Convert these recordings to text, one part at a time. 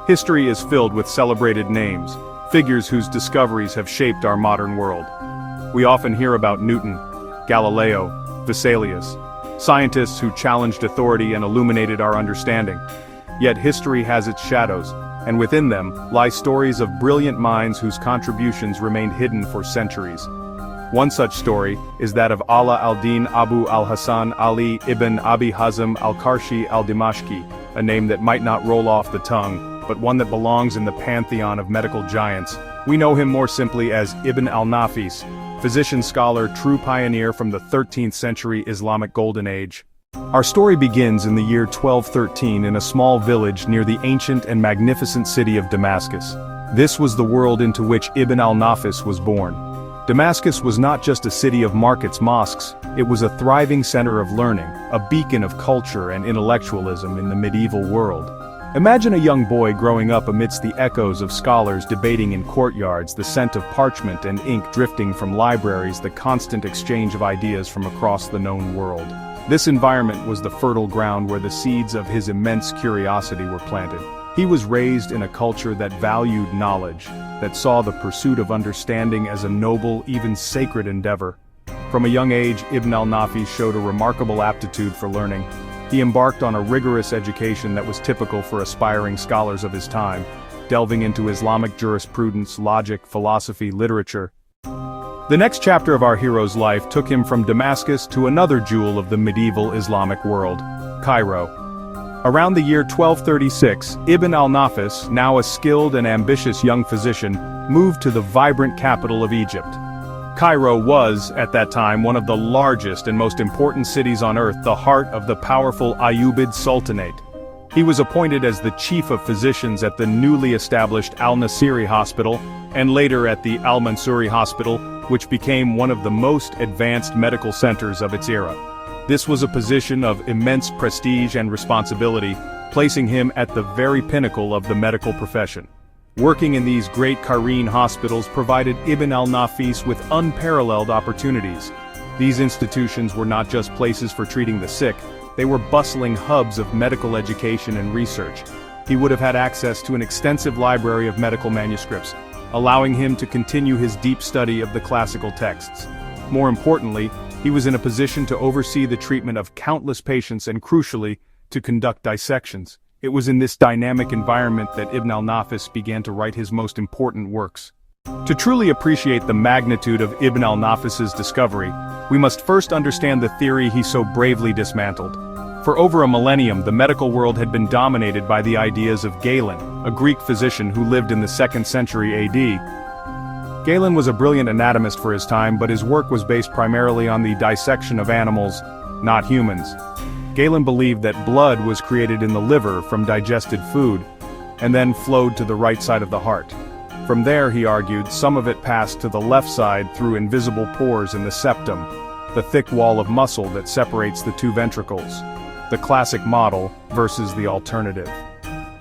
History is filled with celebrated names, figures whose discoveries have shaped our modern world. We often hear about Newton, Galileo, Vesalius, scientists who challenged authority and illuminated our understanding. Yet history has its shadows, and within them lie stories of brilliant minds whose contributions remained hidden for centuries. One such story is that of Ala al-Din Abu al-Hasan Ali ibn Abi Hazm al-Karshi al-Dimashqi, a name that might not roll off the tongue, but one that belongs in the pantheon of medical giants. We know him more simply as Ibn al-Nafis, physician scholar, true pioneer from the 13th century Islamic Golden Age. Our story begins in the year 1213 in a small village near the ancient and magnificent city of Damascus. This was the world into which Ibn al-Nafis was born. Damascus was not just a city of markets, mosques, it was a thriving center of learning, a beacon of culture and intellectualism in the medieval world. Imagine a young boy growing up amidst the echoes of scholars debating in courtyards, the scent of parchment and ink drifting from libraries, the constant exchange of ideas from across the known world. This environment was the fertile ground where the seeds of his immense curiosity were planted. He was raised in a culture that valued knowledge, that saw the pursuit of understanding as a noble, even sacred endeavor. From a young age, Ibn al-Nafis showed a remarkable aptitude for learning. He embarked on a rigorous education that was typical for aspiring scholars of his time, delving into Islamic jurisprudence, logic, philosophy, literature. The next chapter of our hero's life took him from Damascus to another jewel of the medieval Islamic world, Cairo. Around the year 1236, Ibn al-Nafis, now a skilled and ambitious young physician, moved to the vibrant capital of Egypt. Cairo was, at that time, one of the largest and most important cities on earth, the heart of the powerful Ayyubid Sultanate. He was appointed as the chief of physicians at the newly established Al-Nasiri Hospital, and later at the Al-Mansuri Hospital, which became one of the most advanced medical centers of its era. This was a position of immense prestige and responsibility, placing him at the very pinnacle of the medical profession. Working in these great Cairene hospitals provided Ibn al-Nafis with unparalleled opportunities. These institutions were not just places for treating the sick, they were bustling hubs of medical education and research. He would have had access to an extensive library of medical manuscripts, allowing him to continue his deep study of the classical texts. More importantly, he was in a position to oversee the treatment of countless patients and, crucially, to conduct dissections. It was in this dynamic environment that Ibn al-Nafis began to write his most important works. To truly appreciate the magnitude of Ibn al-Nafis's discovery, we must first understand the theory he so bravely dismantled. For over a millennium, the medical world had been dominated by the ideas of Galen, a Greek physician who lived in the 2nd century AD. Galen was a brilliant anatomist for his time, but his work was based primarily on the dissection of animals, not humans. Galen believed that blood was created in the liver from digested food, and then flowed to the right side of the heart. From there, he argued, some of it passed to the left side through invisible pores in the septum, the thick wall of muscle that separates the two ventricles. The classic model versus the alternative.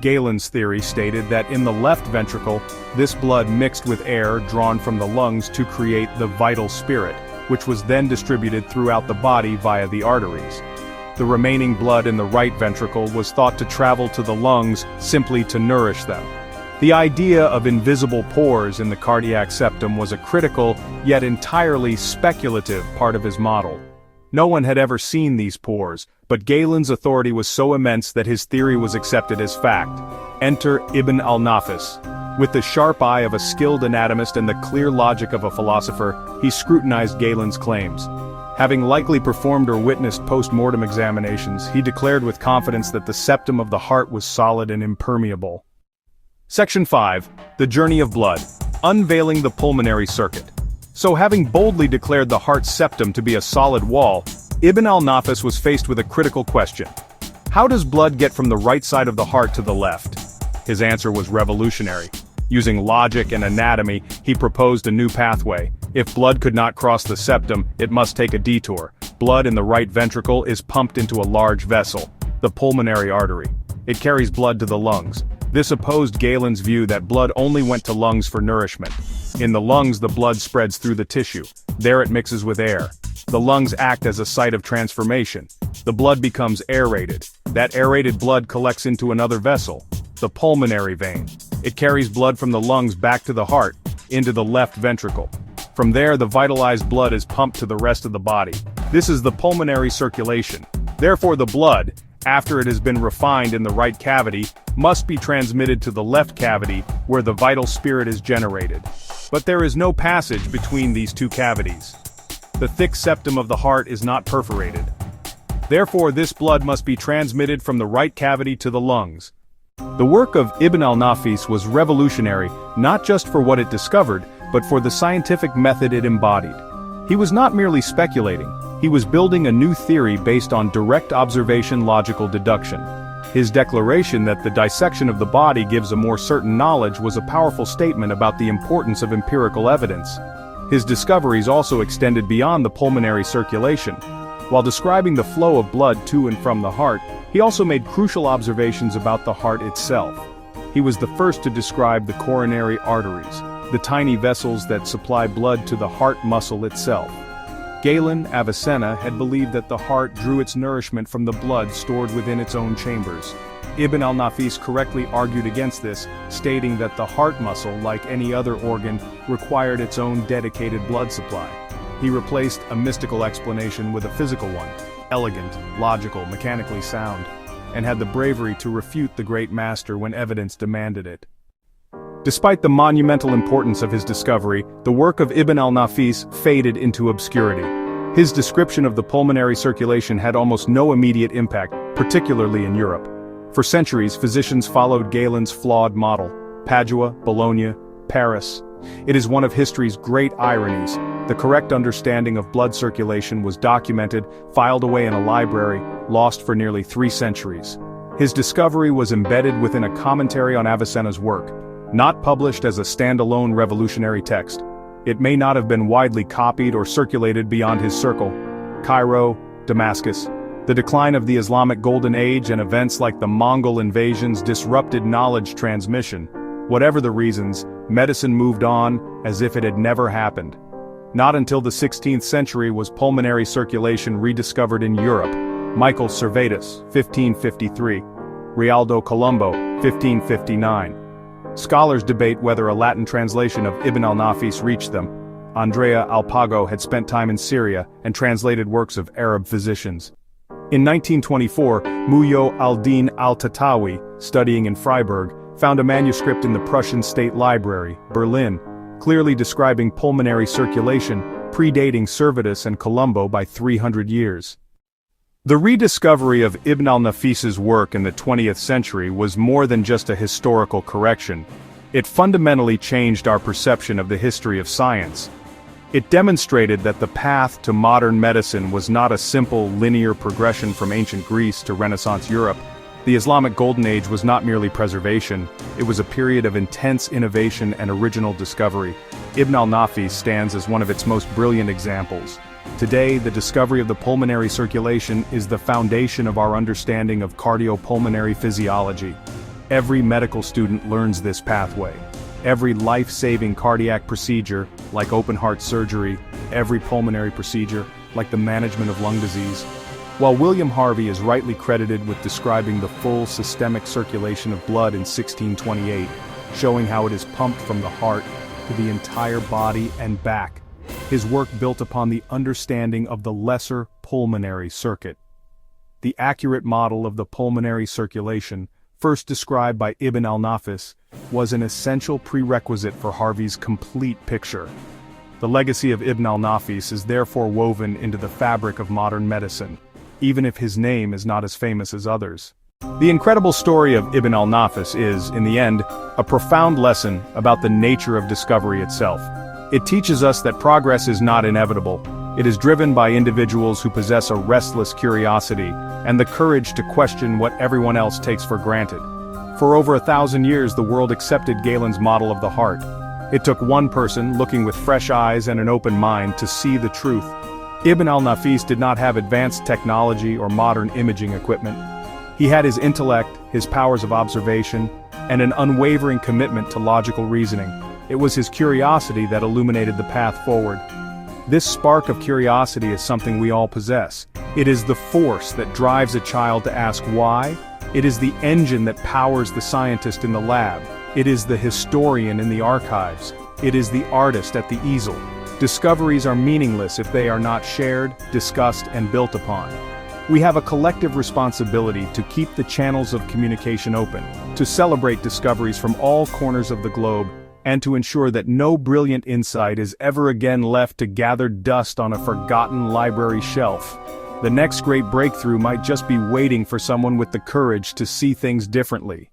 Galen's theory stated that in the left ventricle, this blood mixed with air drawn from the lungs to create the vital spirit, which was then distributed throughout the body via the arteries. The remaining blood in the right ventricle was thought to travel to the lungs simply to nourish them. The idea of invisible pores in the cardiac septum was a critical, yet entirely speculative part of his model. No one had ever seen these pores, but Galen's authority was so immense that his theory was accepted as fact. Enter Ibn al-Nafis. With the sharp eye of a skilled anatomist and the clear logic of a philosopher, he scrutinized Galen's claims. Having likely performed or witnessed post-mortem examinations, he declared with confidence that the septum of the heart was solid and impermeable. Section 5. The Journey of Blood. Unveiling the pulmonary circuit. So having boldly declared the heart's septum to be a solid wall, Ibn al-Nafis was faced with a critical question. How does blood get from the right side of the heart to the left? His answer was revolutionary. Using logic and anatomy, he proposed a new pathway. If blood could not cross the septum, it must take a detour. Blood in the right ventricle is pumped into a large vessel, the pulmonary artery. It carries blood to the lungs. This opposed Galen's view that blood only went to lungs for nourishment. In the lungs, the blood spreads through the tissue. There it mixes with air. The lungs act as a site of transformation. The blood becomes aerated. That aerated blood collects into another vessel. the pulmonary vein. It carries blood from the lungs back to the heart, into the left ventricle. From there, the vitalized blood is pumped to the rest of the body. This is the pulmonary circulation. Therefore, the blood, after it has been refined in the right cavity, must be transmitted to the left cavity, where the vital spirit is generated. But there is no passage between these two cavities. The thick septum of the heart is not perforated. Therefore, this blood must be transmitted from the right cavity to the lungs. The work of Ibn al-Nafis was revolutionary, not just for what it discovered, but for the scientific method it embodied. He was not merely speculating, he was building a new theory based on direct observation logical deduction. His declaration that the dissection of the body gives a more certain knowledge was a powerful statement about the importance of empirical evidence. His discoveries also extended beyond the pulmonary circulation. While describing the flow of blood to and from the heart, he also made crucial observations about the heart itself. He was the first to describe the coronary arteries, the tiny vessels that supply blood to the heart muscle itself. Galen Avicenna had believed that the heart drew its nourishment from the blood stored within its own chambers. Ibn al-Nafis correctly argued against this, stating that the heart muscle, like any other organ, required its own dedicated blood supply. He replaced a mystical explanation with a physical one, elegant, logical, mechanically sound, and had the bravery to refute the great master when evidence demanded it. Despite the monumental importance of his discovery, the work of Ibn al-Nafis faded into obscurity. His description of the pulmonary circulation had almost no immediate impact, particularly in Europe. For centuries, physicians followed Galen's flawed model: Padua, Bologna, Paris. It is one of history's great ironies. The correct understanding of blood circulation was documented, filed away in a library, lost for nearly 3 centuries. His discovery was embedded within a commentary on Avicenna's work, not published as a standalone revolutionary text. It may not have been widely copied or circulated beyond his circle. Cairo, Damascus. The decline of the Islamic Golden Age and events like the Mongol invasions disrupted knowledge transmission. Whatever the reasons, medicine moved on as if it had never happened. Not until the 16th century was pulmonary circulation rediscovered in Europe. Michael Servetus, 1553. Realdo Colombo, 1559. Scholars debate whether a Latin translation of Ibn al-Nafis reached them. Andrea Alpago had spent time in Syria and translated works of Arab physicians. In 1924, Muhyo al-Din al-Tatawi, studying in Freiburg, found a manuscript in the Prussian State Library, Berlin, clearly describing pulmonary circulation, predating Servetus and Colombo by 300 years. The rediscovery of Ibn al-Nafis's work in the 20th century was more than just a historical correction. It fundamentally changed our perception of the history of science. It demonstrated that the path to modern medicine was not a simple linear progression from ancient Greece to Renaissance Europe. The Islamic Golden Age was not merely preservation, it was a period of intense innovation and original discovery. Ibn al-Nafis stands as one of its most brilliant examples. Today, the discovery of the pulmonary circulation is the foundation of our understanding of cardiopulmonary physiology. Every medical student learns this pathway. Every life-saving cardiac procedure, like open-heart surgery, every pulmonary procedure, like the management of lung disease. While William Harvey is rightly credited with describing the full systemic circulation of blood in 1628, showing how it is pumped from the heart to the entire body and back, his work built upon the understanding of the lesser pulmonary circuit. The accurate model of the pulmonary circulation, first described by Ibn al-Nafis, was an essential prerequisite for Harvey's complete picture. The legacy of Ibn al-Nafis is therefore woven into the fabric of modern medicine, even if his name is not as famous as others. The incredible story of Ibn al-Nafis is, in the end, a profound lesson about the nature of discovery itself. It teaches us that progress is not inevitable. It is driven by individuals who possess a restless curiosity and the courage to question what everyone else takes for granted. For over 1,000 years, the world accepted Galen's model of the heart. It took one person, looking with fresh eyes and an open mind, to see the truth. Ibn al-Nafis did not have advanced technology or modern imaging equipment. He had his intellect, his powers of observation, and an unwavering commitment to logical reasoning. It was his curiosity that illuminated the path forward. This spark of curiosity is something we all possess. It is the force that drives a child to ask why, It is the engine that powers the scientist in the lab. It is the historian in the archives. It is the artist at the easel. Discoveries are meaningless if they are not shared, discussed, and built upon. We have a collective responsibility to keep the channels of communication open, to celebrate discoveries from all corners of the globe, and to ensure that no brilliant insight is ever again left to gather dust on a forgotten library shelf. The next great breakthrough might just be waiting for someone with the courage to see things differently.